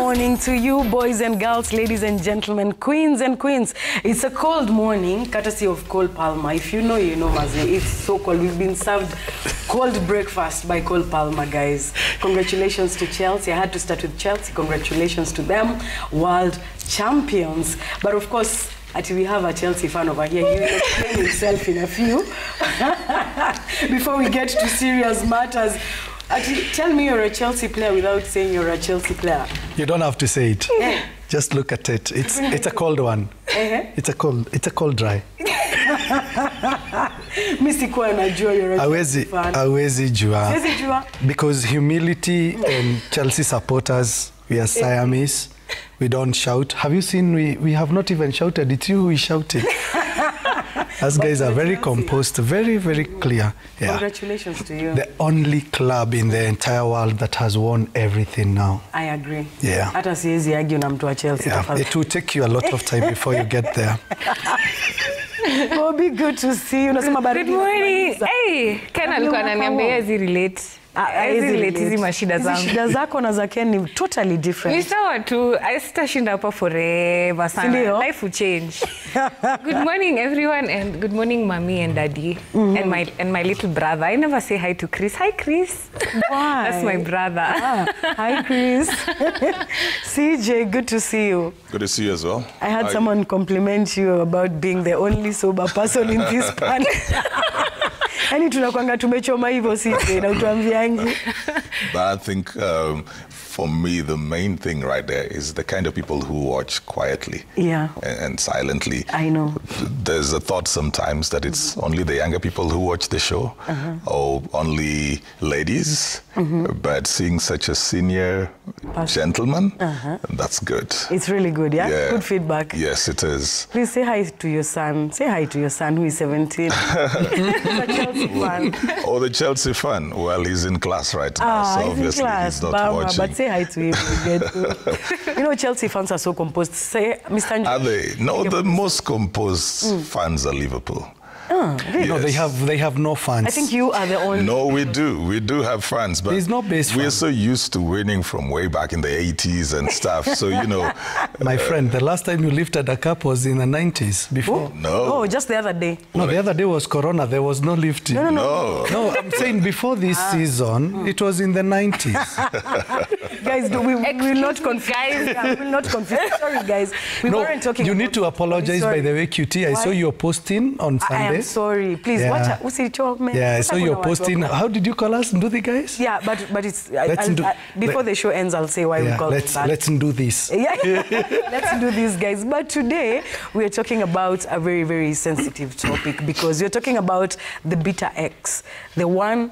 morning to you, boys and girls, ladies and gentlemen, queens and queens. It's a cold morning, courtesy of Cole Palmer. If you know, you know, Mazi. It's so cold. We've been served cold breakfast by Cole Palmer, guys. Congratulations to Chelsea. I had to start with Chelsea. Congratulations to them, world champions. But of course, we have a Chelsea fan over here. He will explain himself in a few. Before we get to serious matters, tell me you're a Chelsea player without saying you're a Chelsea player. You don't have to say it. Just look at it. It's a cold one. It's a cold dry. Missy kwa najua you're a Chelsea fan. Hawezi jua. Because humility and Chelsea supporters, we are Siamese. We don't shout. Have you seen we have not even shouted? It's you who is shouting. Us guys are very composed, very, very clear. Yeah. Congratulations to you. The only club in the entire world that has won everything now. I agree. Yeah. Hata siwezi argue na mtu wa Chelsea. Yeah. It will take you a lot of time before you get there. It will be good to see you. Good morning. Hey, Ken alikuwa ananiambia hizi relate. Hizi mashida zangu. Shida zako na za Ken ni totally different. Ni sawa tu, sitashinda hapa forever sana. Life will change. Good morning everyone, and good morning mommy and daddy and my little brother. I never say hi to Chris. Hi Chris. Why? That's my brother. Hi Chris. CJ, good to see you. Good to see you as well. I had someone compliment you about being the only sober person in this panel. Ani tunakwanga tumechoma hivyo sisi na utuambiangi. But I think for me the main thing right there is the kind of people who watch quietly and silently. I know. There's a thought sometimes that it's only the younger people who watch the show or only ladies. But seeing such a senior gentleman, that's good. It's really good, yeah? Good feedback. Yes, it is. Please say hi to your son. Say hi to your son who is 17. The Chelsea fan. Oh, the Chelsea fan. Well, he's in class right now, so obviously he's not watching. But say hi to him. You know, Chelsea fans are so composed. Say, Mr. Are they? No, the most composed fans are Liverpool. Really? No, they have no fans. I think you are the only. No, we do have fans, but there's no base we're fan. So used to winning from way back in the 80s and stuff. So you know, my friend, the last time you lifted a cup was in the 90s. Before. Oh, just the other day. No, the other day was Corona. There was no lifting. No. I'm saying before this season, it was in the 90s. Guys, we will not confuse. We will not confuse. Sorry, guys. We weren't talking. You need to apologize, by the way, QT. I saw your posting on Sunday. I'm sorry. Please, watch out. I saw your posting. How did you call us? Do the guys? Yeah, but it's... before the show ends, I'll say why we call it that. Let's do this. Yeah, let's do this, guys. But today, we are talking about a very, very sensitive topic because we're talking about the bitter ex. The one...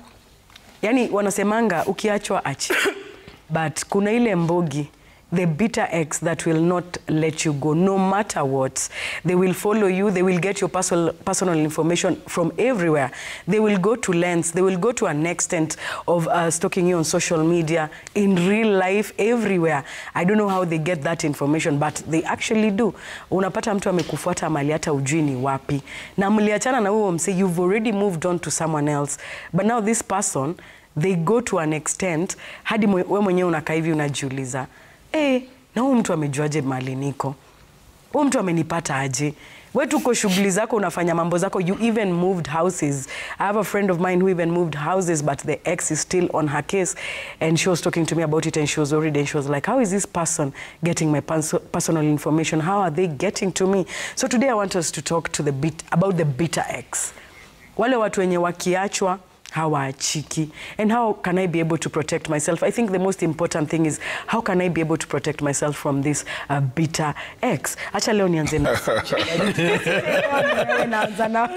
Yani, wanasemanga, ukiachwa achi. But kuna ile mbogi, the bitter ex that will not let you go, no matter what. They will follow you. They will get your personal information from everywhere. They will go to lengths. They will go to an extent of stalking you on social media, in real life, everywhere. I don't know how they get that information, but they actually do. Unapata mtu amekufuata mahali hata ujui ni wapi. Na mliachana na huyo mse, you've already moved on to someone else. But now this person, they go to an extent, hadi we mwenyewe unakaa hivi unajiuliza, na huyu mtu amejuaje mahali niko? Huyu mtu amenipata aje? Wewe tuko shughuli zako, unafanya mambo zako, you even moved houses. I have a friend of mine who even moved houses, but the ex is still on her case, and she was talking to me about it, and she was worried, and she was like, how is this person getting my personal information? How are they getting to me? So today I want us to talk to about the bitter ex. Wale watu wenye wakiachwa hawaachiki. And how can I be able to protect myself? I think the most important thing is, how can I be able to protect myself from this bitter ex? Acha leo nianze na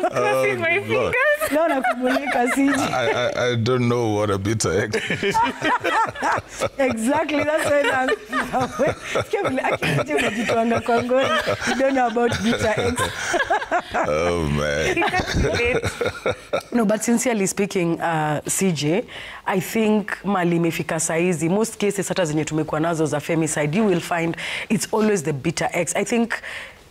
crossing my fingers. Leo nakumulika siji. I don't know what a bitter ex is. Exactly, that's why I'm unajitwanga kwa ngoni. You don't know about bitter ex. Oh man. No, but sincerely speaking, CJ, I think mali imefika saizi, most cases hata zenye tumekuwa nazo za femicide, you will find it's always the bitter ex. I think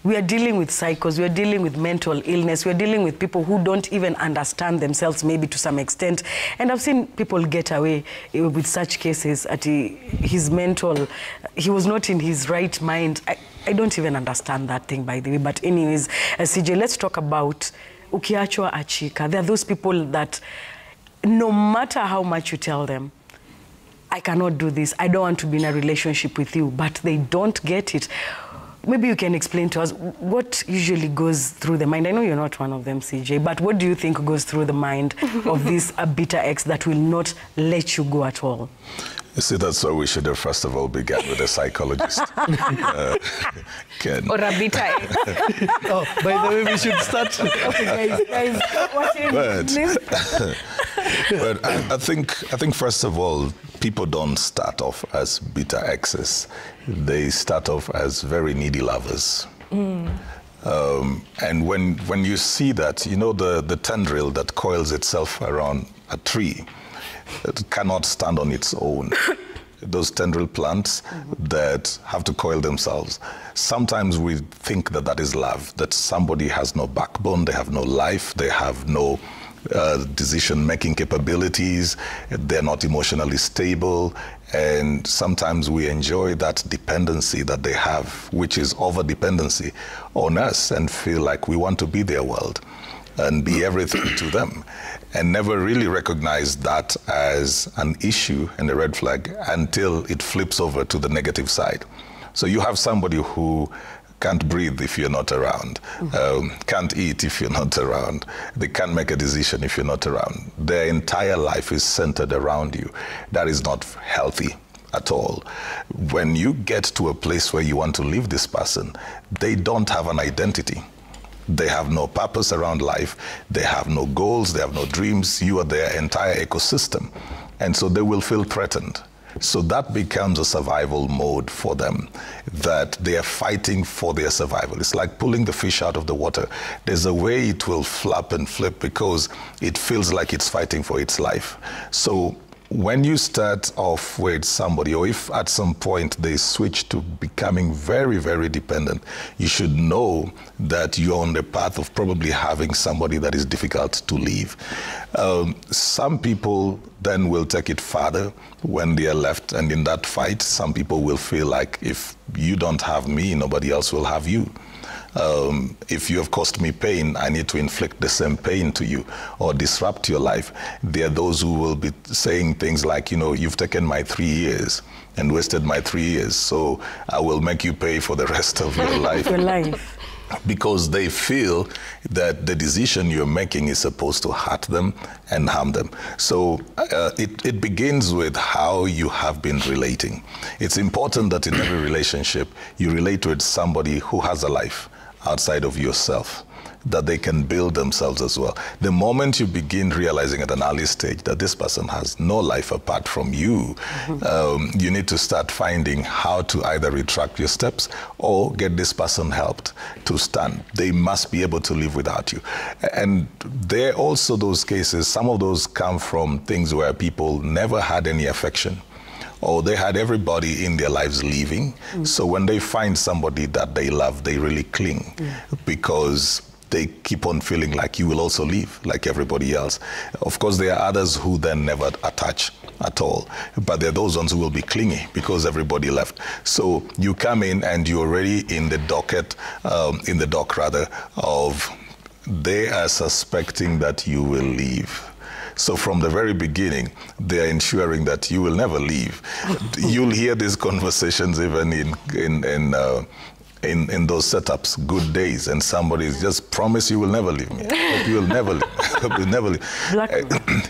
We are dealing with cycles, we are dealing with mental illness, we are dealing with people who don't even understand themselves maybe to some extent. And I've seen people get away with such cases at his mental, he was not in his right mind. I don't even understand that thing, by the way. But anyways, CJ, let's talk about ukiachwa achika. There are those people that no matter how much you tell them, I cannot do this, I don't want to be in a relationship with you, but they don't get it. Maybe you can explain to us what usually goes through the mind. I know you're not one of them, CJ, but what do you think goes through the mind of this bitter ex that will not let you go at all? You see, that's why we should have first of all begun with a psychologist. Or a bitter ex. Oh, by the way, we should start. Okay, guys, but I think first of all, people don't start off as bitter exes. They start off as very needy lovers. And when you see that, you know, the tendril that coils itself around a tree, it cannot stand on its own. Those tendril plants that have to coil themselves. Sometimes we think that that is love, that somebody has no backbone, they have no life, they have no decision-making capabilities, they're not emotionally stable, and sometimes we enjoy that dependency that they have, which is over-dependency on us, and feel like we want to be their world and be everything to them, and never really recognize that as an issue and a red flag until it flips over to the negative side. So you have somebody who can't breathe if you're not around, can't eat if you're not around, they can't make a decision if you're not around. Their entire life is centered around you. That is not healthy at all. When you get to a place where you want to leave this person, they don't have an identity. They have no purpose around life. They have no goals. They have no dreams. You are their entire ecosystem. And so they will feel threatened. So that becomes a survival mode for them, that they are fighting for their survival. It's like pulling the fish out of the water. There's a way it will flap and flip because it feels like it's fighting for its life. So when you start off with somebody, or if at some point they switch to becoming very, very dependent, you should know that you're on the path of probably having somebody that is difficult to leave. Some people then will take it further when they are left, and in that fight, some people will feel like, if you don't have me, nobody else will have you. If you have caused me pain, I need to inflict the same pain to you or disrupt your life. There are those who will be saying things like, you know, you've taken my 3 years and wasted my 3 years, so I will make you pay for the rest of your life. Your life. Because they feel that the decision you're making is supposed to hurt them and harm them. So it begins with how you have been relating. It's important that in every relationship, you relate with somebody who has a life outside of yourself, that they can build themselves as well. The moment you begin realizing at an early stage that this person has no life apart from you, you need to start finding how to either retract your steps or get this person helped to stand. They must be able to live without you. And there are also those cases, some of those come from things where people never had any affection, or they had everybody in their lives leaving. So when they find somebody that they love, they really cling because they keep on feeling like you will also leave, like everybody else. Of course, there are others who then never attach at all, but there are those ones who will be clingy because everybody left. So you come in and you're already in the docket, in the dock rather, of they are suspecting that you will leave. So from the very beginning, they're ensuring that you will never leave. You'll hear these conversations even in those setups, good days, and somebody just promise you will never leave me. Hope you will never leave. Hope you'll never leave.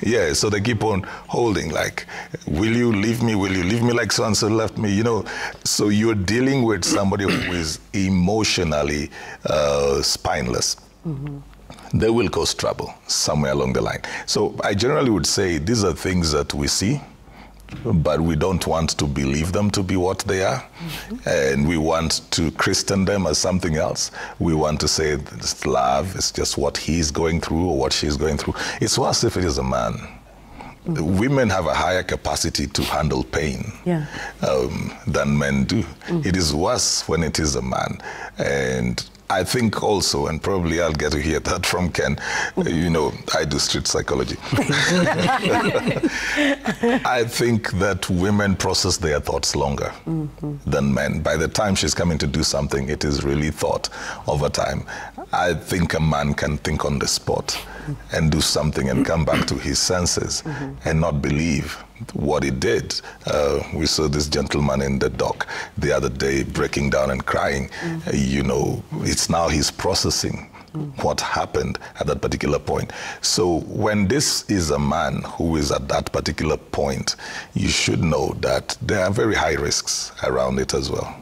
Yeah, so they keep on holding, like, will you leave me? Will you leave me like so-and-so left me? You know, so you're dealing with somebody who is emotionally spineless. They will cause trouble somewhere along the line. So I generally would say these are things that we see, but we don't want to believe them to be what they are. And we want to christen them as something else. We want to say it's love, it's just what he's going through or what she's going through. It's worse if it is a man. Women have a higher capacity to handle pain than men do. It is worse when it is a man. And I think also, and probably I'll get to hear that from Ken, you know, I do street psychology. I think that women process their thoughts longer than men. By the time she's coming to do something, it is really thought over time. I think a man can think on the spot and do something and come back to his senses and not believe what he did. We saw this gentleman in the dock the other day breaking down and crying. You know, it's now he's processing what happened at that particular point. So when this is a man who is at that particular point, you should know that there are very high risks around it as well.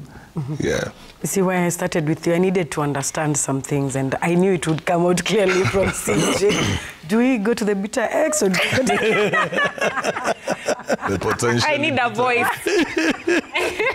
Yeah. You see, when I started with you, I needed to understand some things, and I knew it would come out clearly from CJ. Do we go to the bitter X or do we go to The potential. I need a voice.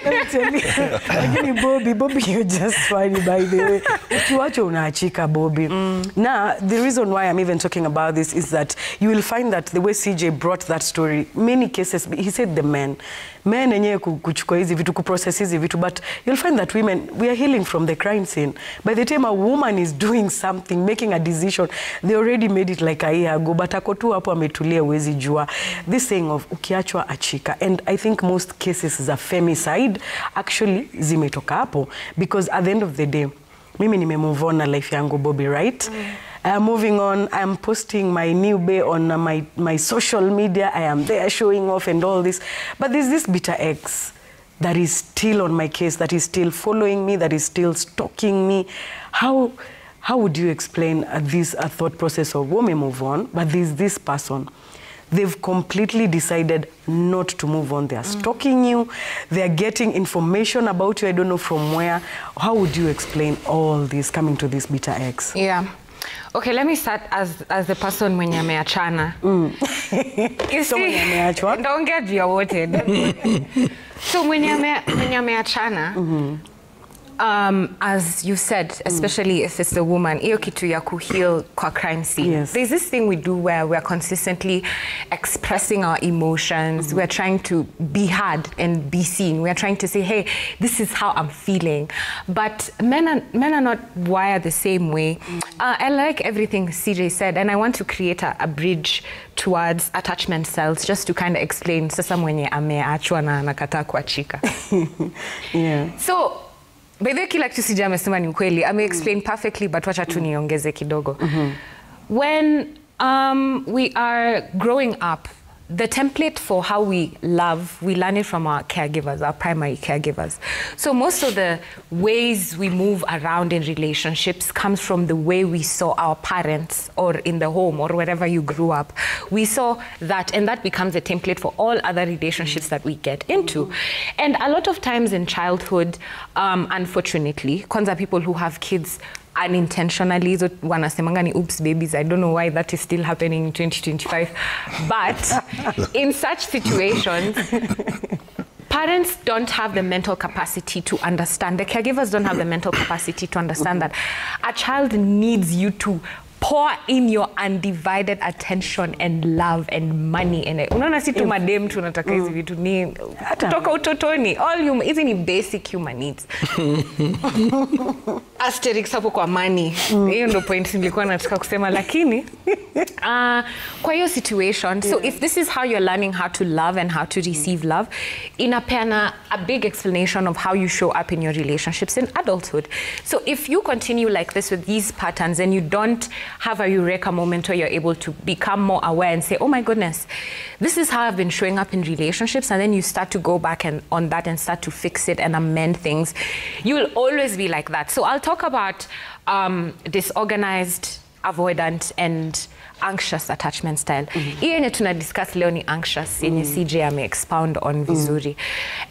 Let me tell you, Bobby, you're just funny, by the way. Ukiwacho unaachika, Bobby. Now, the reason why I'm even talking about this is that you will find that the way CJ brought that story, many cases, he said the men enyewe kuchukua hizi vitu, kuprocess hizi vitu, but you'll find that women, we are healing from the crime scene. By the time a woman is doing something, making a decision, they already made it like a year ago, but ako tu hapo ametulia, huwezi jua. This saying of ukiachwa achika, and I think most cases za femicide actually zimetoka hapo, because at the end of the day, mimi nime move on na life yangu, Bobby, right? Moving on, I'm posting my new bae on my social media. I am there showing off and all this. But there's this bitter ex that is still on my case, that is still following me, that is still stalking me. How would you explain this thought process of women move on, but there's this person, they've completely decided not to move on. They're stalking you. They're getting information about you. I don't know from where. How would you explain all this coming to this bitter ex? Yeah. Okay, let me start as the person mwenye ameachana. You So mwenye ameachwa? Don't get voted. So mwenye ameachana, as you said, especially if it's a woman, iyo kitu ya kuheal kwa crime scene. Yes. There's this thing we do where we're consistently expressing our emotions. We're trying to be heard and be seen. We're trying to say, hey, this is how I'm feeling. But men are not wired the same way. I like everything CJ said, and I want to create a bridge towards attachment styles, just to kind of explain sasa mwenye ameachwa na anakataa kuachika. Yeah. So, by the way, kila kitu CJ amesema ni ukweli. I may explain perfectly, but wacha tu niongeze kidogo. When we are growing up, the template for how we love, we learn it from our caregivers, our primary caregivers. So most of the ways we move around in relationships comes from the way we saw our parents, or in the home, or wherever you grew up. We saw that, and that becomes a template for all other relationships that we get into. And a lot of times in childhood, unfortunately, kwanza people who have kids unintentionally, so wanasemanga ni oops babies. I don't know why that is still happening in 2025. But in such situations, parents don't have the mental capacity to understand. The caregivers don't have the mental capacity to understand that a child needs you to pour in your undivided attention and love and money in it. Unaona si tu madem tunataka hizi vitu ni kutoka utotoni. All hizi ni basic human needs. Asterix hapo kwa money. Hiyo ndo point nilikuwa nataka kusema, lakini kwa hiyo situation, so if this is how you're learning how to love and how to receive love, inapeana a big explanation of how you show up in your relationships in adulthood. So if you continue like this with these patterns and you don't have a eureka moment where you're able to become more aware and say, oh my goodness, this is how I've been showing up in relationships, and then you start to go back and on that and start to fix it and amend things, you will always be like that. So I'll talk about disorganized, avoidant, and anxious attachment style. Hiyo yenye tuna discuss leo ni anxious, yenye CJ ame expound on vizuri.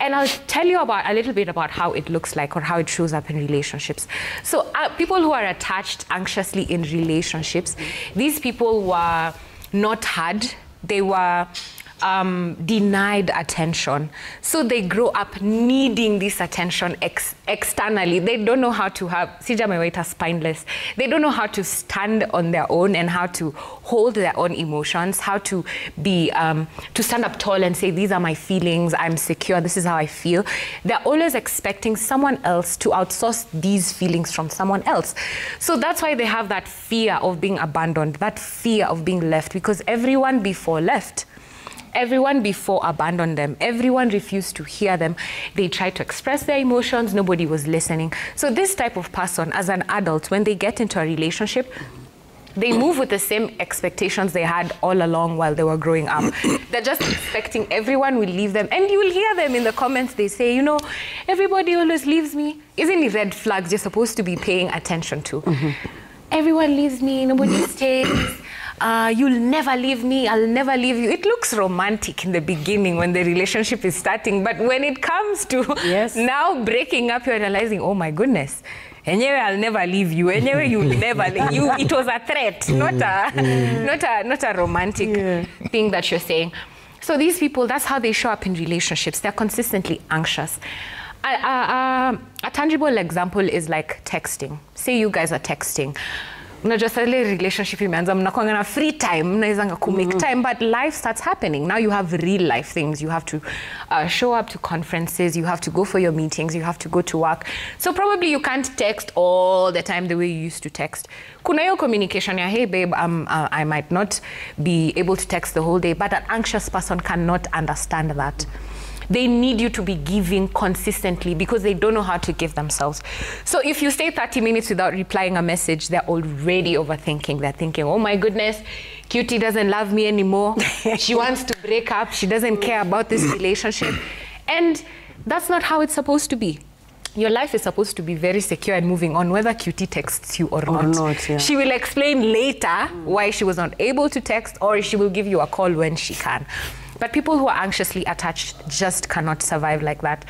And I'll tell you about a little bit about how it looks like or how it shows up in relationships. So people who are attached anxiously in relationships, these people were not heard. They were denied attention. So they grow up needing this attention externally. They don't know how to have, spineless. They don't know how to stand on their own and how to hold their own emotions, how to be, to stand up tall and say, these are my feelings, I'm secure, this is how I feel. They're always expecting someone else to outsource these feelings from someone else. So that's why they have that fear of being abandoned, that fear of being left, because everyone before left. Everyone before abandoned them. Everyone refused to hear them. They tried to express their emotions. Nobody was listening. So this type of person, as an adult, when they get into a relationship, they move with the same expectations they had all along while they were growing up. They're just expecting everyone will leave them. And you will hear them in the comments, they say, you know, everybody always leaves me. Isn't it red flags you're supposed to be paying attention to? Everyone leaves me, nobody stays. You'll never leave me, I'll never leave you. It looks romantic in the beginning when the relationship is starting, but when it comes to now breaking up, you're realizing, oh my goodness, anyway, I'll never leave you. Anyway, you'll never leave you. It was a threat, not a romantic thing that you're saying. So these people, that's how they show up in relationships. They're consistently anxious. A tangible example is like texting. Say you guys are texting. Just a relationship imeanza, mnakuanga na free time, mnaizanga kumake time, but life starts happening. Now you have real life things. You have to show up to conferences, you have to go for your meetings, you have to go to work. So probably you can't text all the time the way you used to text. Kuna yo communication ya, hey babe, I might not be able to text the whole day, but an anxious person cannot understand that. They need you to be giving consistently because they don't know how to give themselves. So if you stay 30 minutes without replying a message, they're already overthinking. They're thinking, oh my goodness, Cutie doesn't love me anymore. She wants to break up. She doesn't care about this relationship. And that's not how it's supposed to be. Your life is supposed to be very secure and moving on, whether Cutie texts you or not. She will explain later why she was not able to text, or she will give you a call when she can. But people who are anxiously attached just cannot survive like that.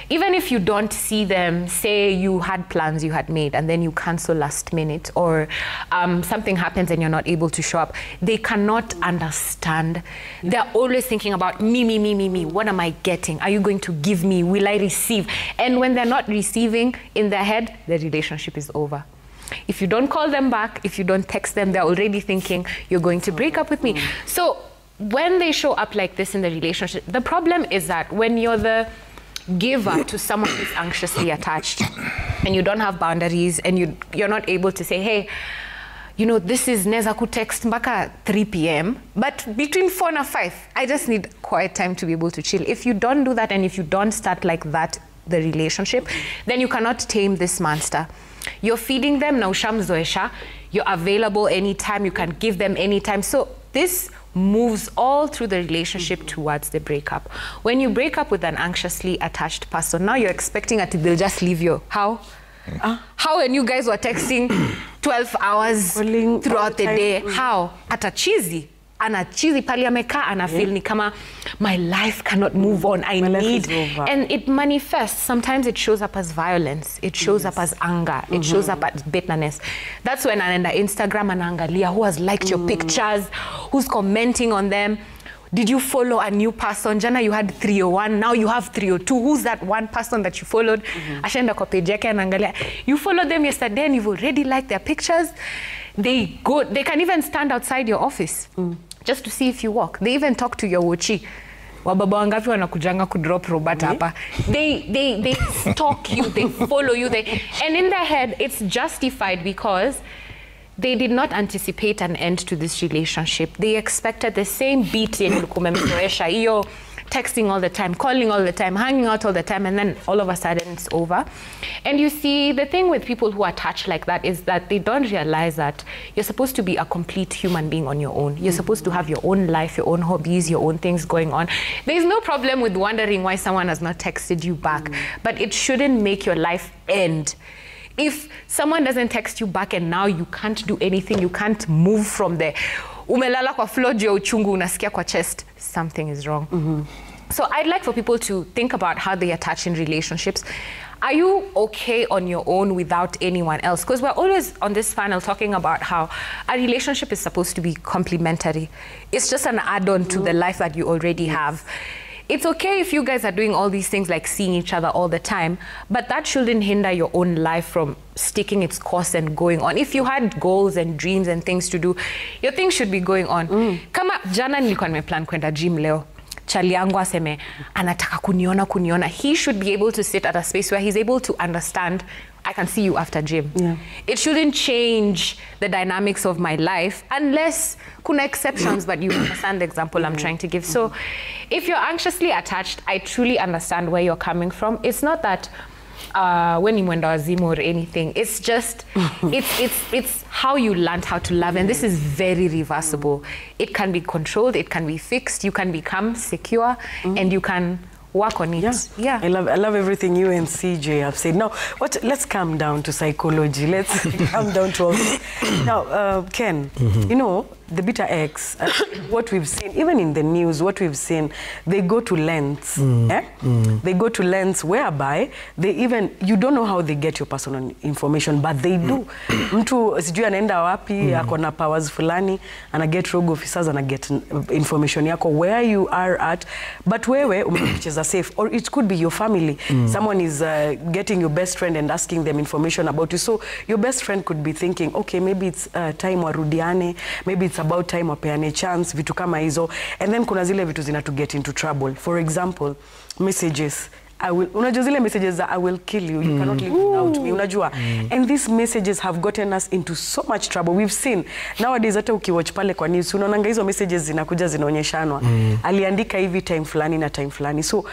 Even if you don't see them, say you had plans you had made and then you cancel last minute, or something happens and you're not able to show up, they cannot understand. They're always thinking about me, me, me, me, me. What am I getting? Are you going to give me? Will I receive? And when they're not receiving in their head, the relationship is over. If you don't call them back, if you don't text them, they're already thinking you're going to break up with me. So when they show up like this in the relationship, the problem is that when you're the giver to someone who's anxiously attached and you don't have boundaries and you're not able to say, hey, you know, this is neza ku text mpaka 3 p.m. but between 4 and 5, I just need quiet time to be able to chill. If you don't do that and if you don't start like that, the relationship, then you cannot tame this monster. You're feeding them, na ushamzoesha, you're available anytime, you can give them anytime. So this moves all through the relationship towards the breakup. When you break up with an anxiously attached person, now you're expecting that they'll just leave you. How? How when you guys were texting 12 hours throughout the day? How? At a cheesy. Ana cheesy pali ameka, ana feel ni kama my life cannot move on. I need. And it manifests. Sometimes it shows up as violence. It shows up as anger. It shows up as bitterness. That's when anaenda Instagram anaangalia who has liked your pictures, who's commenting on them. Did you follow a new person? Jana, you had 301, now you have 302. Who's that one person that you followed? Ashaenda kwa page yake anaangalia. You followed them yesterday and you've already liked their pictures. They can even stand outside your office just to see if you walk. They even talk to your wochi. Wababa wangapi wanakujanga kudrop robot hapa. They stalk you, they follow you. And in their head, it's justified because they did not anticipate an end to this relationship. They expected the same beat in lukumemzoesha, iyo texting all the time, calling all the time, hanging out all the time, and then all of a sudden it's over. And you see, the thing with people who are attached like that is that they don't realize that you're supposed to be a complete human being on your own. You're supposed to have your own life, your own hobbies, your own things going on. There's no problem with wondering why someone has not texted you back, but it shouldn't make your life end. If someone doesn't text you back and now you can't do anything, you can't move from there, umelala kwa floor juu uchungu unasikia kwa chest, something is wrong. So I'd like for people to think about how they attach in relationships. Are you okay on your own without anyone else? Because we're always on this panel talking about how a relationship is supposed to be complementary. It's just an add-on to the life that you already have. It's okay if you guys are doing all these things like seeing each other all the time, but that shouldn't hinder your own life from sticking its course and going on. If you had goals and dreams and things to do, your things should be going on. Kama jana nilikuwa nimeplan kwenda gym leo. Chali yangu aseme anataka kuniona. He should be able to sit at a space where he's able to understand, I can see you after gym. Yeah. It shouldn't change the dynamics of my life unless kuna exceptions, but you understand the example I'm trying to give. So if you're anxiously attached, I truly understand where you're coming from. It's not that when you mwenda wazimu or anything. It's just, it's how you learned how to love. And this is very reversible. It can be controlled, it can be fixed, you can become secure, and you can work on it. Yeah. I love everything you and CJ have said. Now, let's come down to psychology. Let's come down to all this. Now, Ken, you know, the beta X, what we've seen, even in the news, what we've seen, they go to lengths. They go to lengths whereby they even, you don't know how they get your personal information, but they do. Mtu sijui anaenda wapi, akona powers fulani, ana get rogue officers, ana get information yako, where you are at, but wewe umecheza safe. Or it could be your family. Someone is getting your best friend and asking them information about you. So your best friend could be thinking, okay, maybe it's time warudiane, maybe it's about time wapeane chance, vitu kama hizo. And then kuna zile vitu zina to get into trouble. For example, messages. Unajua zile messages that I will kill you, you cannot live without me, unajua. And these messages have gotten us into so much trouble. We've seen nowadays, hata ukiwatch pale kwa news, unaonanga hizo messages zinakuja zinaonyeshanwa. Aliandika hivi time fulani na time fulani. So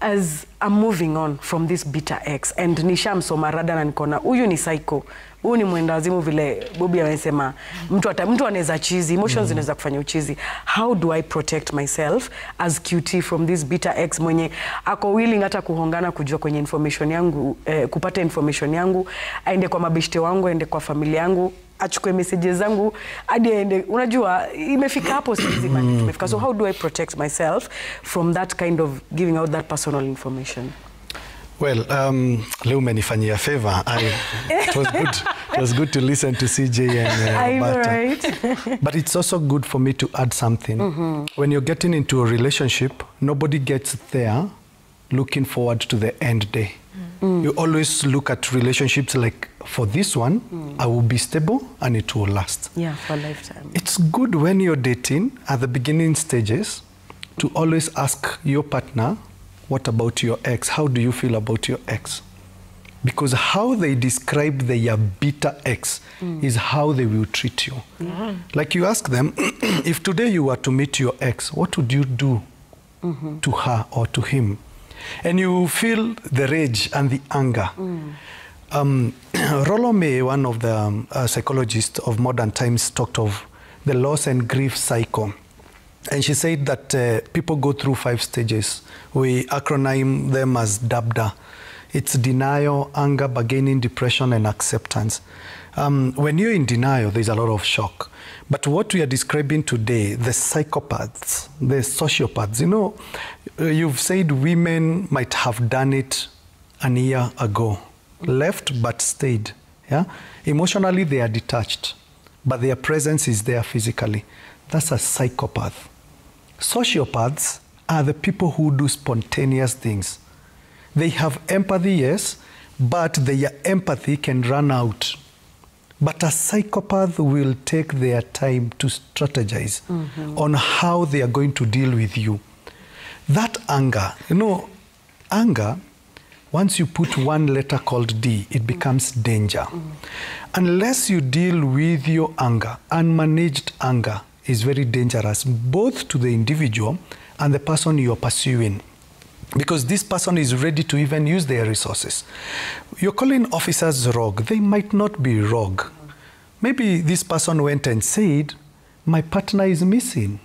as I'm moving on from this beta X, and nishamsoma rada na nikona huyu ni psycho, huyu ni mwenda wazimu vile Bobby amesema, mtu anaweza chizi, emotions zinaweza kufanya uchizi. How do I protect myself as QT from this beta X mwenye ako willing hata kuhongana kujua kwenye information yangu, kupata information yangu, aende kwa mabeshte wangu, aende kwa familia yangu, achukue messages zangu, hadi aende, unajua imefika hapo sisi bali tumefika. So how do I protect myself from that kind of giving out that personal information? Well, leo umenifanyia favor. It was good to listen to CJ and Roberta. Right. But it's also good for me to add something. When you're getting into a relationship, nobody gets there looking forward to the end day. You always look at relationships like, for this one, I will be stable and it will last. Yeah, for a lifetime. It's good when you're dating at the beginning stages to always ask your partner, what about your ex? How do you feel about your ex? Because how they describe their beta ex is how they will treat you. Like you ask them, if today you were to meet your ex, what would you do to her or to him? And you feel the rage and the anger. Rollo May, one of the psychologists of modern times, talked of the loss and grief cycle. And she said that people go through 5 stages. We acronym them as DABDA. It's denial, anger, bargaining, depression, and acceptance. When you're in denial, there's a lot of shock. But what we are describing today, the psychopaths, the sociopaths, you know, you've said women might have done it a year ago, left but stayed. Yeah? Emotionally, they are detached, but their presence is there physically. That's a psychopath. Sociopaths are the people who do spontaneous things. They have empathy, yes, but their empathy can run out. But a psychopath will take their time to strategize on how they are going to deal with you. That anger, you know, anger, once you put one letter called D, it becomes danger. Unless you deal with your anger, unmanaged anger is very dangerous, both to the individual and the person you're pursuing. Because this person is ready to even use their resources. You're calling officers rogue. They might not be rogue. Maybe this person went and said, my partner is missing.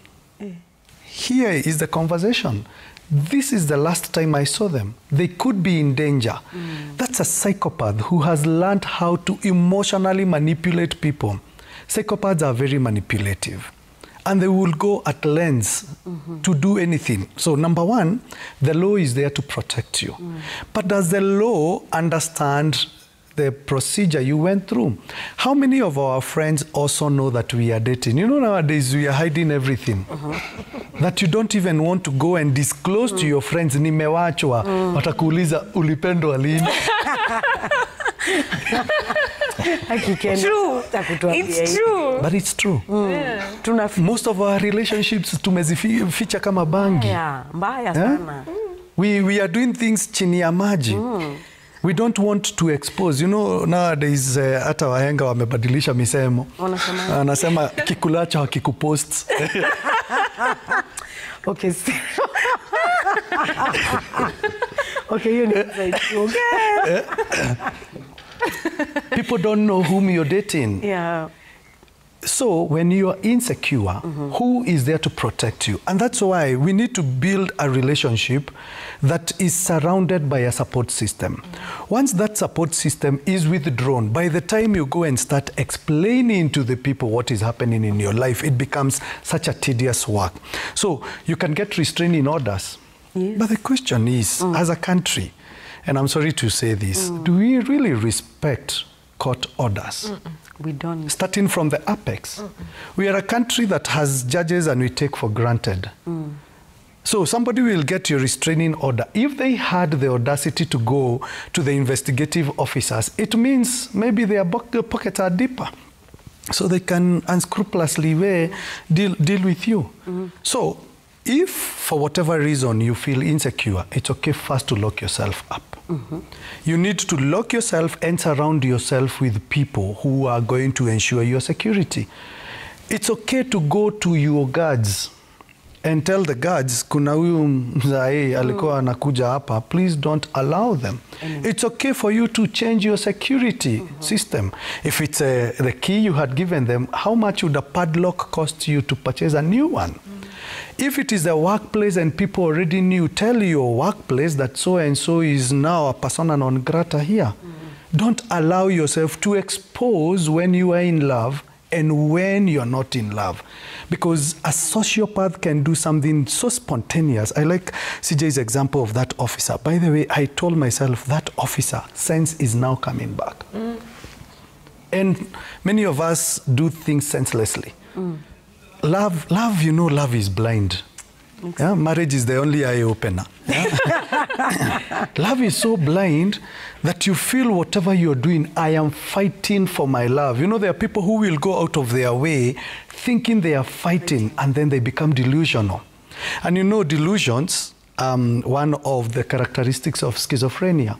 Here is the conversation. This is the last time I saw them. They could be in danger. That's a psychopath who has learned how to emotionally manipulate people. Psychopaths are very manipulative. and they will go at lengths to do anything. So number one, the law is there to protect you. But does the law understand the procedure you went through? How many of our friends also know that we are dating? You know, nowadays we are hiding everything. That you don't even want to go and disclose to your friends, nimewachwa, watakuuliza ulipendwa lini. True. It's true. But it's true. Most of our relationships tumezificha kama bangi. Mbaya sana. We are doing things chini ya maji. We don't want to expose. You know, nowadays hata wahenga wamebadilisha misemo. Wanasema kikulacho hakikupost. Okay. Okay, you know. Okay. People don't know whom you're dating. Yeah. So when you are insecure, who is there to protect you? And that's why we need to build a relationship that is surrounded by a support system. Once that support system is withdrawn, by the time you go and start explaining to the people what is happening in your life, it becomes such a tedious work. So you can get restraining orders. Yes. But the question is, as a country, and I'm sorry to say this, do we really respect court orders? We don't. Starting from the apex. We are a country that has judges and we take for granted. So somebody will get your restraining order. If they had the audacity to go to the investigative officers, it means maybe their pockets are deeper. So they can unscrupulously deal with you. So if for whatever reason you feel insecure, it's okay first to lock yourself up. You need to lock yourself and surround yourself with people who are going to ensure your security. It's okay to go to your guards and tell the guards, kuna huyu mzae alikuwa anakuja hapa, please don't allow them. It's okay for you to change your security system. If it's the key you had given them, how much would a padlock cost you to purchase a new one? If it is a workplace and people already knew, tell your workplace that so-and-so is now a persona non grata here. Don't allow yourself to expose when you are in love and when you're not in love. Because a sociopath can do something so spontaneous. I like CJ's example of that officer. By the way, I told myself that officer, sense is now coming back. And many of us do things senselessly. Love, you know, love is blind. Yeah? Marriage is the only eye opener. Yeah? Love is so blind that you feel whatever you're doing, I am fighting for my love. You know, there are people who will go out of their way thinking they are fighting, and then they become delusional. And you know, delusions, one of the characteristics of schizophrenia.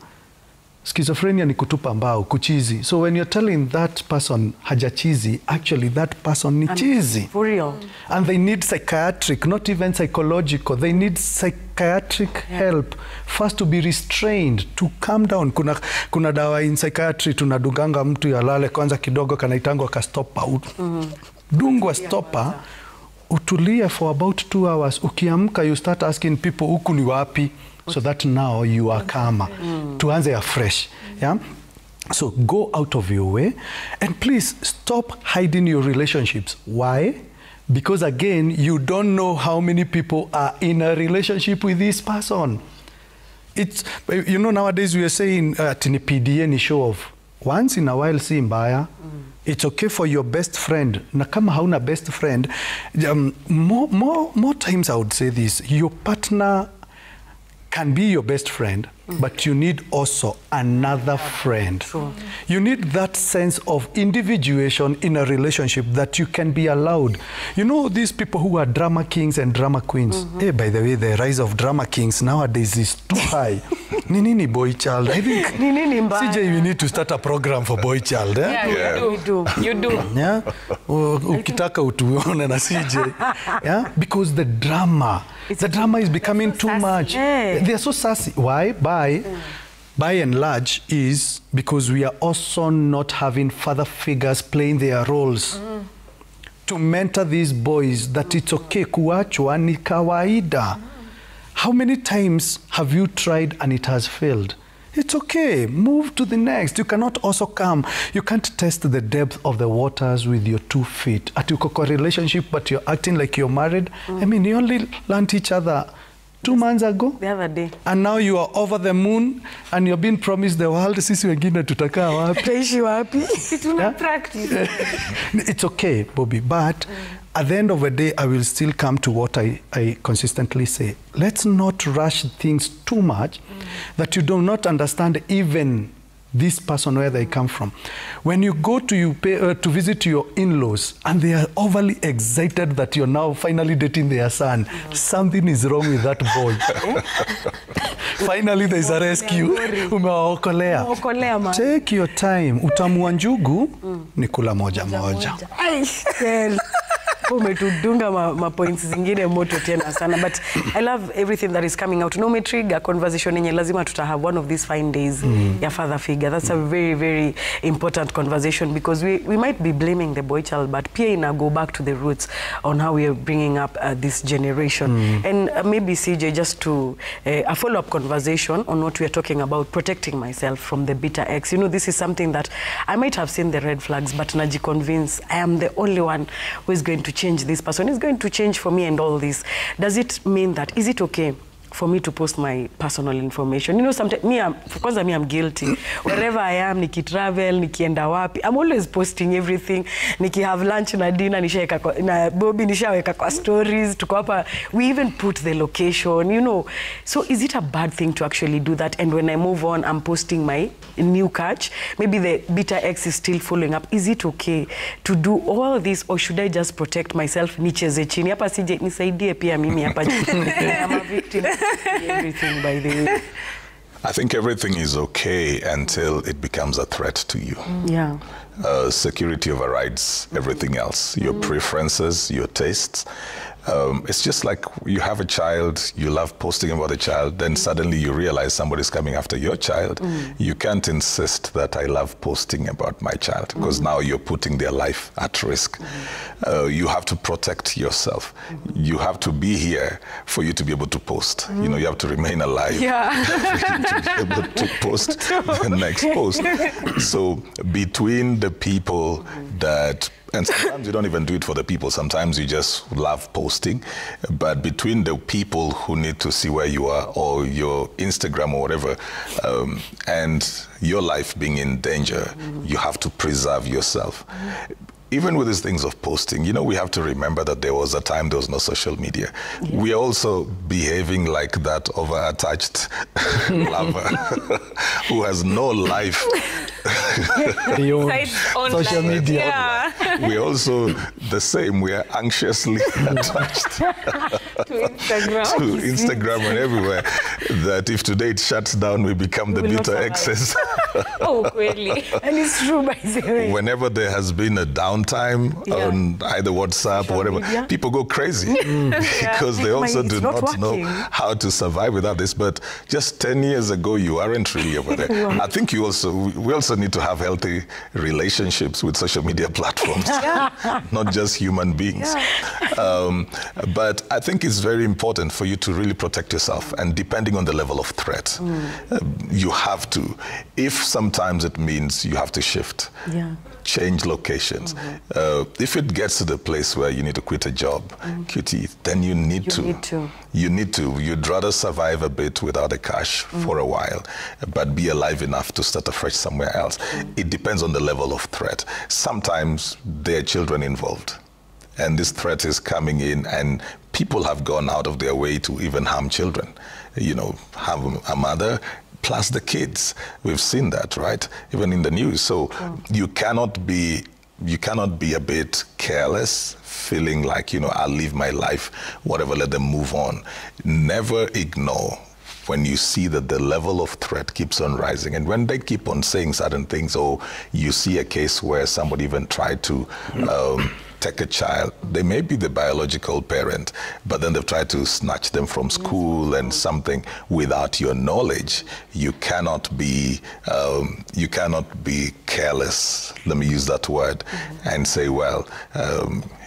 Schizophrenia ni kutupa mbao, kuchizi. So when you're telling that person hajachizi, actually that person ni chizi. For real. And they need psychiatric, not even psychological. They need psychiatric help first to be restrained, to calm down. Kuna dawa in psychiatry tunadunganga mtu yalale kwanza kidogo kanaitangwa ka stopper. Dungwa stopper, utulie for about 2 hours. Ukiamka, you start asking people huku ni wapi, so that now you are calmer. Tuanze afresh. Yeah? So go out of your way and please stop hiding your relationships. Why? Because again, you don't know how many people are in a relationship with this person. It's, you know, nowadays we are saying tini PDA ni show off. Once in a while si mbaya. It's okay for your best friend. Na kama hauna best friend, more times I would say this, your partner can be your best friend, but you need also another friend. True. You need that sense of individuation in a relationship that you can be allowed. You know, these people who are drama kings and drama queens. Hey, by the way, the rise of drama kings nowadays is too high. Nini boy child? I think CJ, we need to start a program for boy child. Eh? Yeah, we do. You do. Yeah? Ukitaka utuone na CJ. Yeah? Because the drama is becoming so too sassy. much. Yeah. They are so sassy. Why? By and large is because we are also not having father figures playing their roles to mentor these boys that it's okay, kuachwa ni kawaida. How many times have you tried and it has failed? it's okay. Move to the next. You cannot also come. You can't test the depth of the waters with your 2 feet. At your relationship, but you're acting like you're married. I mean, you only learned each other 2 months ago. The other day. And now you are over the moon and you're being promised the world. Sisi wengine tutakaa wapi? Tutaishi wapi? Tuna practice. It's okay, Bobby, but at the end of the day, I will still come to what I consistently say. Let's not rush things too much that you do not understand even this person, where they come from. When you go to visit your in-laws and they are overly excited that you're now finally dating their son, something is wrong with that boy. Finally, there's a rescue. Umewaokolea. Take your time. Utamu wa njugu ni kula moja moja. Umetudunga ma points zingine moto tena sana, but I love everything that is coming out. No me trigger conversation yenye lazima have one of these fine days ya father figure. That's a very, very important conversation, because we might be blaming the boy child, but pia ina go back to the roots on how we are bringing up this generation. And maybe CJ, just to a follow-up conversation on what we are talking about, protecting myself from the bitter ex. You know, this is something that I might have seen the red flags, but naji convince I am the only one who is going to change this person, is going to change for me and all this. Does it mean that, is it okay for me to post my personal information? You know, sometimes I'm guilty. Wherever I am, niki travel, nikienda wapi, I'm always posting everything. Niki have lunch na dinner, nishaweka na Bobby, nishaweka kwa stories, tuko hapa. We even put the location, you know. So is it a bad thing to actually do that? And when I move on, I'm posting my new catch. Maybe the bitter ex is still following up. Is it okay to do all this, or should I just protect myself? Nicheze chini. Hapa CJ, nisaidie pia mimi hapa. I'm a victim. Everything, by the way. I think everything is okay until it becomes a threat to you. Yeah. Security overrides everything else. Your preferences, your tastes. It's just like you have a child, you love posting about the child, then suddenly you realize somebody's coming after your child. You can't insist that I love posting about my child, because now you're putting their life at risk. You have to protect yourself. You have to be here for you to be able to post. You know, you have to remain alive to be able to post the next post. So between the people that, and sometimes you don't even do it for the people, sometimes you just love posting, but between the people who need to see where you are, or your Instagram or whatever, and your life being in danger, you have to preserve yourself. Even with these things of posting, you know, we have to remember that there was a time there was no social media. Yeah. We are also behaving like that over-attached lover who has no life. Social media. Yeah. We're also the same. We are anxiously attached to Instagram and everywhere. That if today it shuts down, we become the bitter exes. Oh, really? And it's true, by the way. Whenever there has been a downtime on either WhatsApp or whatever, people go crazy because they also do not know how to survive without this. But just 10 years ago, you aren't really over there. I think we also need to have healthy relationships with social media platforms, not just human beings. But I think it's very important for you to really protect yourself, and depending on the level of threat, you have to. If sometimes it means you have to shift, change locations. If it gets to the place where you need to quit a job, cutie, then you need to. You'd rather survive a bit without the cash for a while, but be alive enough to start afresh somewhere else. It depends on the level of threat. Sometimes there are children involved, and this threat is coming in, and people have gone out of their way to even harm children. You know, have a mother plus the kids. We've seen that, right? Even in the news. So you cannot be a bit careless, feeling like, you know, I'll live my life, whatever, let them move on. Never ignore when you see that the level of threat keeps on rising. And when they keep on saying certain things, or you see a case where somebody even tried to take a child, they may be the biological parent, but then they've tried to snatch them from school and something without your knowledge. You cannot be careless, let me use that word, and say, well,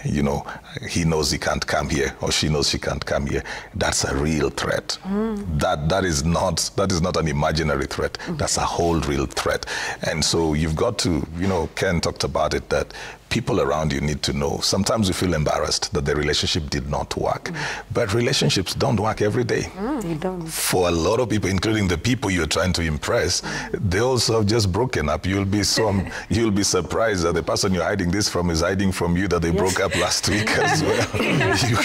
You know, he knows he can't come here, or she knows she can't come here. That's a real threat. That is not an imaginary threat. That's a whole real threat. And so you've got to, you know, Ken talked about it, that people around you need to know. Sometimes we feel embarrassed that the relationship did not work. But relationships don't work every day. They don't. For a lot of people, including the people you're trying to impress, they also have just broken up. You'll be surprised that the person you're hiding this from is hiding from you, that they broke up last week as well.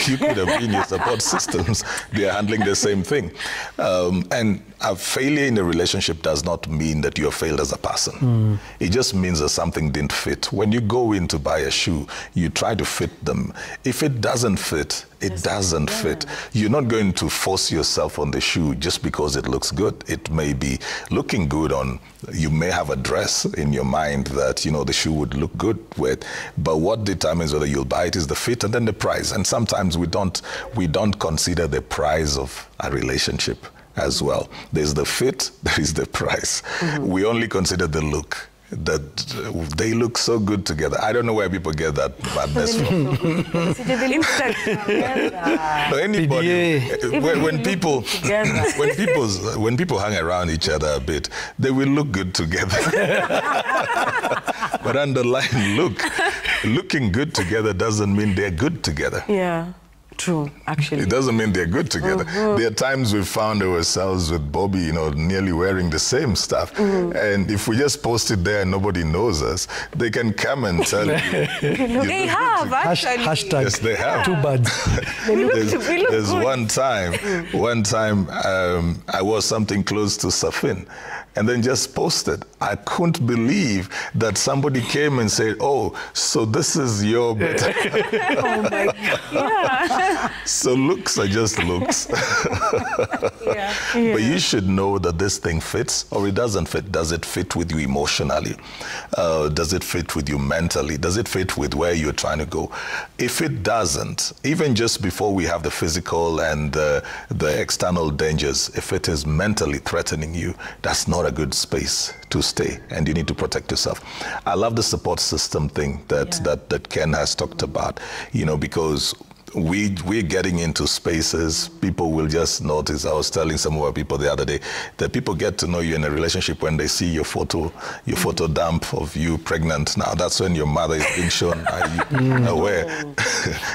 You could have been your support systems. They are handling the same thing. And a failure in a relationship does not mean that you have failed as a person. It just means that something didn't fit. When you go in to buy a shoe, you try to fit them. If it doesn't fit, it doesn't fit. You're not going to force yourself on the shoe just because it looks good. It may be looking good on, you may have a dress in your mind that, you know, the shoe would look good with, but what determines whether you'll buy it is the fit and then the price. And sometimes we don't consider the price of a relationship as well. There's the fit, there is the price. We only consider the look. That they look so good together. I don't know where people get that madness from. No, anybody, when people hang around each other a bit, they will look good together. But underlying looking good together doesn't mean they're good together. Yeah. True, actually. It doesn't mean they're good together. There are times we've found ourselves with Bobby, you know, nearly wearing the same stuff. And if we just post it there and nobody knows us, they can come and tell you. They have, actually. Hashtag yes, they have. Too bad. There's one time I wore something close to Safin and then just posted. I couldn't believe that somebody came and said, oh, so this is your better. Oh my God. Yeah. So looks are just looks. But you should know that this thing fits or it doesn't fit. Does it fit with you emotionally? Does it fit with you mentally? Does it fit with where you're trying to go? If it doesn't, even just before we have the physical and the external dangers, if it is mentally threatening you, that's not a good space to stay, and you need to protect yourself. I love the support system thing that Ken has talked about, you know, because we're getting into spaces, people will just notice. I was telling some of our people the other day that people get to know you in a relationship when they see your photo dump of you pregnant. Now that's when your mother is being shown. Are you aware?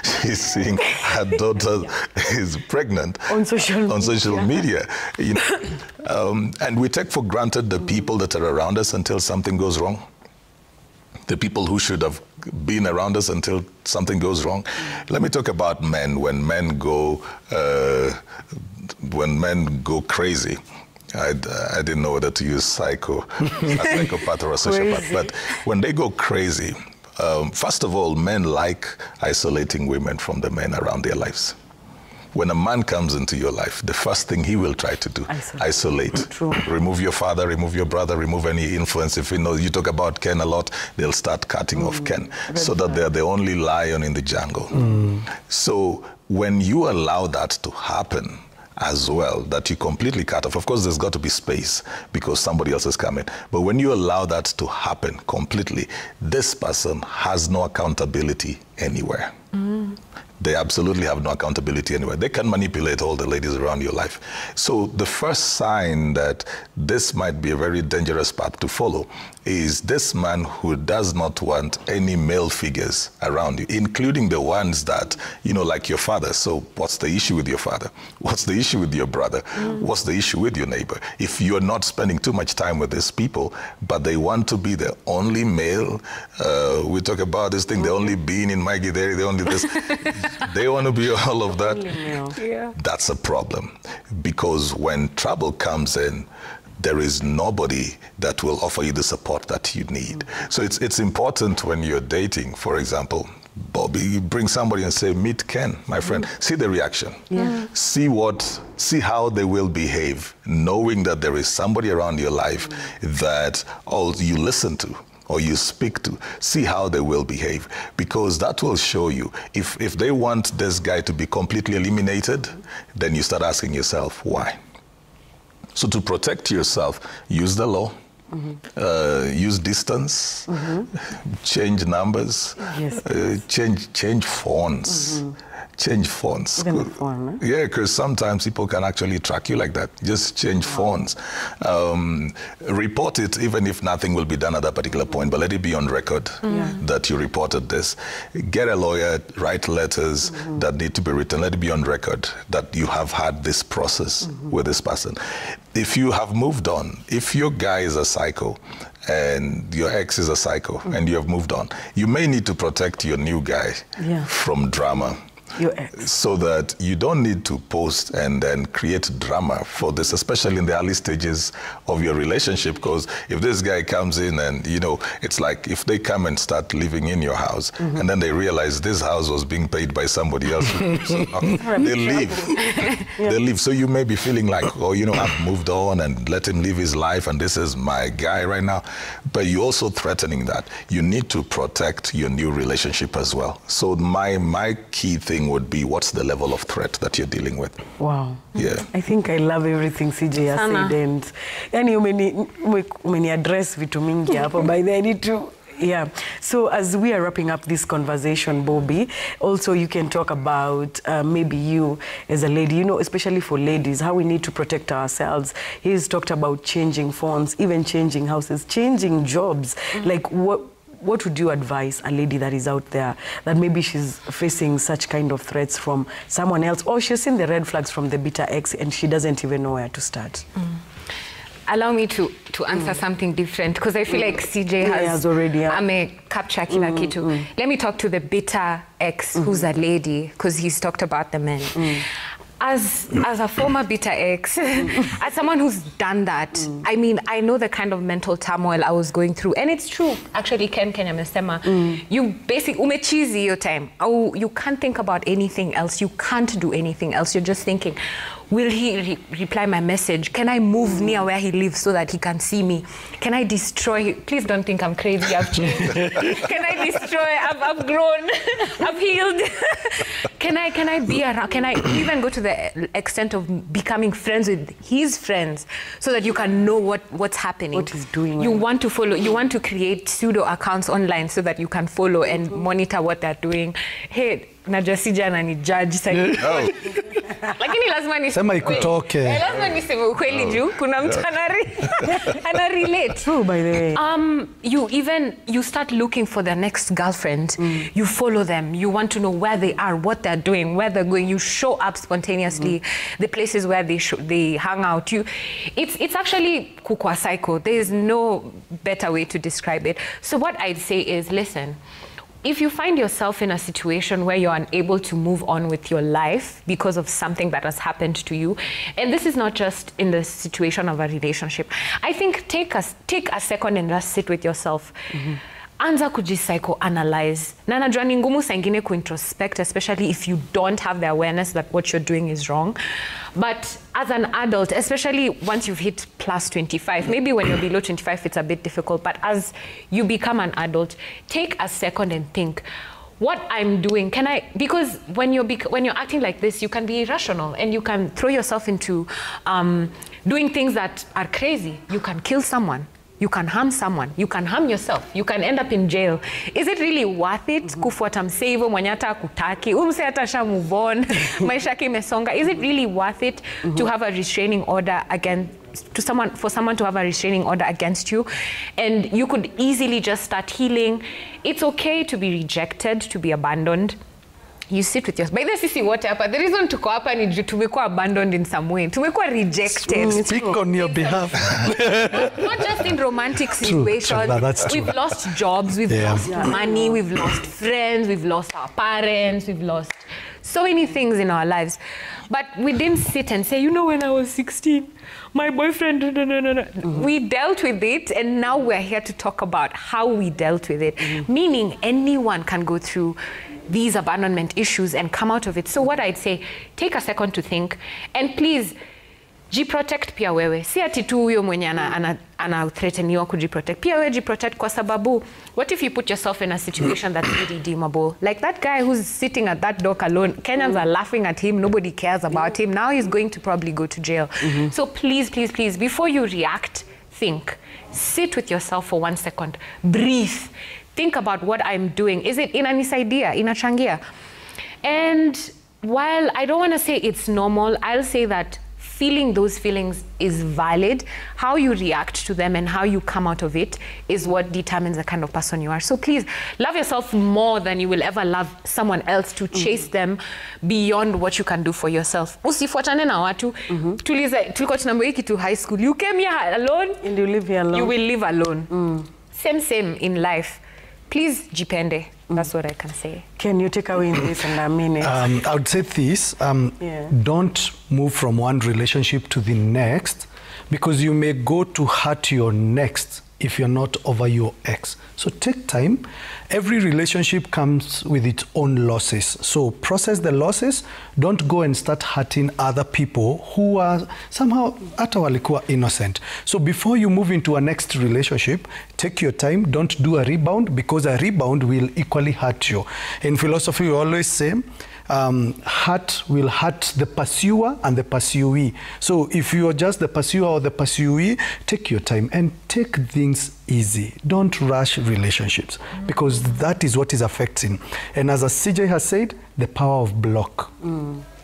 She's seeing her daughter is pregnant on social media. You know, and we take for granted the people that are around us until something goes wrong. The people who should have been around us until something goes wrong. Let me talk about men. When men go crazy, I didn't know whether to use a psychopath or a sociopath, but when they go crazy, first of all, men like isolating women from the men around their lives. When a man comes into your life, the first thing he will try to do, isolate. True. Remove your father, remove your brother, remove any influence. If you talk about Ken a lot, they'll start cutting off Ken so that they're the only lion in the jungle. So when you allow that to happen as well, that you completely cut off, of course there's got to be space because somebody else is coming. But when you allow that to happen completely, this person has no accountability anywhere. They absolutely have no accountability anywhere. They can manipulate all the ladies around your life. So the first sign that this might be a very dangerous path to follow is this man who does not want any male figures around you, including the ones that, you know, like your father. So what's the issue with your father? What's the issue with your brother? What's the issue with your neighbor? If you're not spending too much time with these people, but they want to be the only male, we talk about this thing, the only being in Maggie there, the only this, they want to be all of that. Yeah. That's a problem, because when trouble comes in, there is nobody that will offer you the support that you need. So it's important when you're dating, for example, Bobby, you bring somebody and say, meet Ken, my friend. See the reaction. See how they will behave, knowing that there is somebody around your life that you listen to or you speak to. See how they will behave, because that will show you if they want this guy to be completely eliminated, then you start asking yourself why. So to protect yourself, use the law, use distance, change numbers, change phones. Change phones. Even the phone, Yeah, because sometimes people can actually track you like that. Just change phones. Report it, even if nothing will be done at that particular point, but let it be on record that you reported this. Get a lawyer, write letters that need to be written. Let it be on record that you have had this process with this person. If you have moved on, if your guy is a psycho, and your ex is a psycho, and you have moved on, you may need to protect your new guy from drama. Your ex. So that you don't need to post and then create drama for this, especially in the early stages of your relationship. Because if this guy comes in and, you know, it's like if they come and start living in your house and then they realize this house was being paid by somebody else, so, they leave. They leave. So you may be feeling like, oh, you know, I've moved on and let him live his life and this is my guy right now. But you're also threatening that. You need to protect your new relationship as well. So my key thing would be, what's the level of threat that you're dealing with? Wow. Yeah. I think I love everything CJ has said, and yani address vitu mingi hapo. By the I need to. Yeah. So as we are wrapping up this conversation, Bobby, also you can talk about maybe you as a lady, you know, especially for ladies, how we need to protect ourselves. He's talked about changing phones, even changing houses, changing jobs. Like what would you advise a lady that is out there that maybe she's facing such kind of threats from someone else, or she's seen the red flags from the bitter ex and she doesn't even know where to start? Allow me to answer something different, because I feel like CJ has already capture kila kitu. Let me talk to the bitter ex who's a lady, because he's talked about the men. As a former bitter ex, as someone who's done that, I mean, I know the kind of mental turmoil I was going through. And it's true, actually, Ken Kenya Mesema, you basically, umechizi your time. Oh, you can't think about anything else. You can't do anything else. You're just thinking, will he reply my message? Can I move near where he lives so that he can see me? Can I destroy? Please don't think I'm crazy. I've changed. Can I destroy? I've grown. I've healed. Can I be around? Can I even go to the extent of becoming friends with his friends so that you can know what's happening? What he's doing. You want to follow. You want to create pseudo accounts online so that you can follow and monitor what they're doing. Hey, najasija na ni judge sasa. Lakini lazima ni sema ikutoke. Lazima niseme ukweli juu kuna mtu ana relate. True, by the way. You start looking for their next girlfriend. You follow them. You want to know where they are, what they're doing, where they're going. You show up spontaneously, the places where they hang out. It's actually kukwa psycho. There is no better way to describe it. So what I'd say is, listen, if you find yourself in a situation where you're unable to move on with your life because of something that has happened to you, and this is not just in the situation of a relationship, I think take a second and just sit with yourself. Anza kujipsychoanalyze. Na najua ni ngumu saa ingine kuintrospect, especially if you don't have the awareness that what you're doing is wrong. But as an adult, especially once you've hit plus 25, maybe when you're below 25 it's a bit difficult, but as you become an adult, take a second and think, what I'm doing, can I, because when you're acting like this, you can be irrational and you can throw yourself into doing things that are crazy. You can kill someone. You can harm someone. You can harm yourself. You can end up in jail. Is it really worth it? Kufuata msee hivyo mwenye hata hakutaki. Msee hata sha move on. Maisha yake imesonga. Is it really worth it to have a restraining order for someone to have a restraining order against you? And you could easily just start healing. It's okay to be rejected, to be abandoned. You sit with yourself. By the sisi wote hapa, the reason tuko hapa ni tumekuwa abandoned in some way. Tumekuwa rejected. Speak on your behalf. Not just in romantic situations. True. We've lost jobs, we've lost money, we've lost friends, we've lost our parents, we've lost so many things in our lives. But we didn't sit and say, you know, when I was 16, my boyfriend, We dealt with it, and now we're here to talk about how we dealt with it. Meaning anyone can go through these abandonment issues and come out of it. So what I'd say, take a second to think, and please, jiprotect pia wewe. Si ati tu huyo mwenye ana-threateniwa kujiprotect. Pia wewe jiprotect kwa sababu, what if you put yourself in a situation that's irredeemable? Like that guy who's sitting at that dock alone, Kenyans are laughing at him, nobody cares about him. Now he's going to probably go to jail. So please, please, please, before you react, think. Sit with yourself for 1 second. Breathe. Think about what I'm doing. Is it inanisaidia, inachangia? And while I don't want to say it's normal, I'll say that feeling those feelings is valid. How you react to them and how you come out of it is what determines the kind of person you are. So please, love yourself more than you will ever love someone else to chase them beyond what you can do for yourself. Usifuatane na watu. Tulikuwa tunaambiwa hiki to high school. You came here alone. And you live here alone. You will live alone. Same in life. Please, jipende. That's what I can say. Can you take away in this in a minute? I would say this, don't move from one relationship to the next, because you may go to hurt your next if you're not over your ex. So take time. Every relationship comes with its own losses. So process the losses. Don't go and start hurting other people who are somehow hata walikuwa innocent. So before you move into a next relationship, take your time. Don't do a rebound, because a rebound will equally hurt you. In philosophy, we always say, hurt will hurt the pursuer and the pursuee. So if you are just the pursuer or the pursuee, take your time and take things easy. Don't rush relationships, because that is what is affecting. And as CJ has said, the power of block.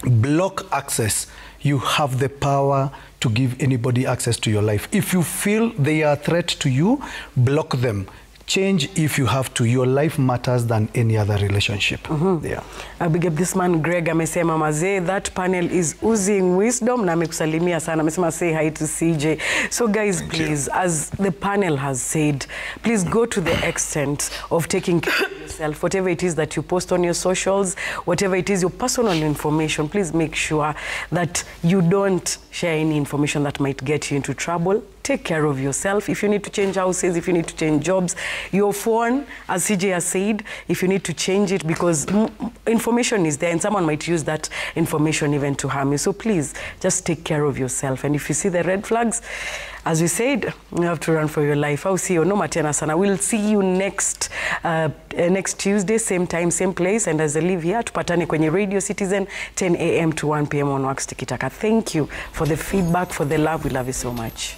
Block access. You have the power to give anybody access to your life. If you feel they are a threat to you, block them. Change if you have to. Your life matters than any other relationship. Yeah. I big up this man Greg amesema mazee, that panel is oozing wisdom na amekusalimia sana. Amesema say hi to CJ. So guys, please, as the panel has said, please go to the extent of taking care of yourself. Whatever it is that you post on your socials, whatever it is your personal information, please make sure that you don't share any information that might get you into trouble. Take care of yourself. If you need to change houses, if you need to change jobs, your phone, as CJ has said, if you need to change it, because information is there and someone might use that information even to harm you. So please, just take care of yourself. And if you see the red flags, as we said, you have to run for your life. I'll see you. No matena sana. We'll see you next Tuesday, same time, same place. And as I leave here, tupatane kwenye Radio Citizen, 10 a.m. to 1 p.m. on Wax Tikitaka. Thank you for the feedback, for the love. We love you so much.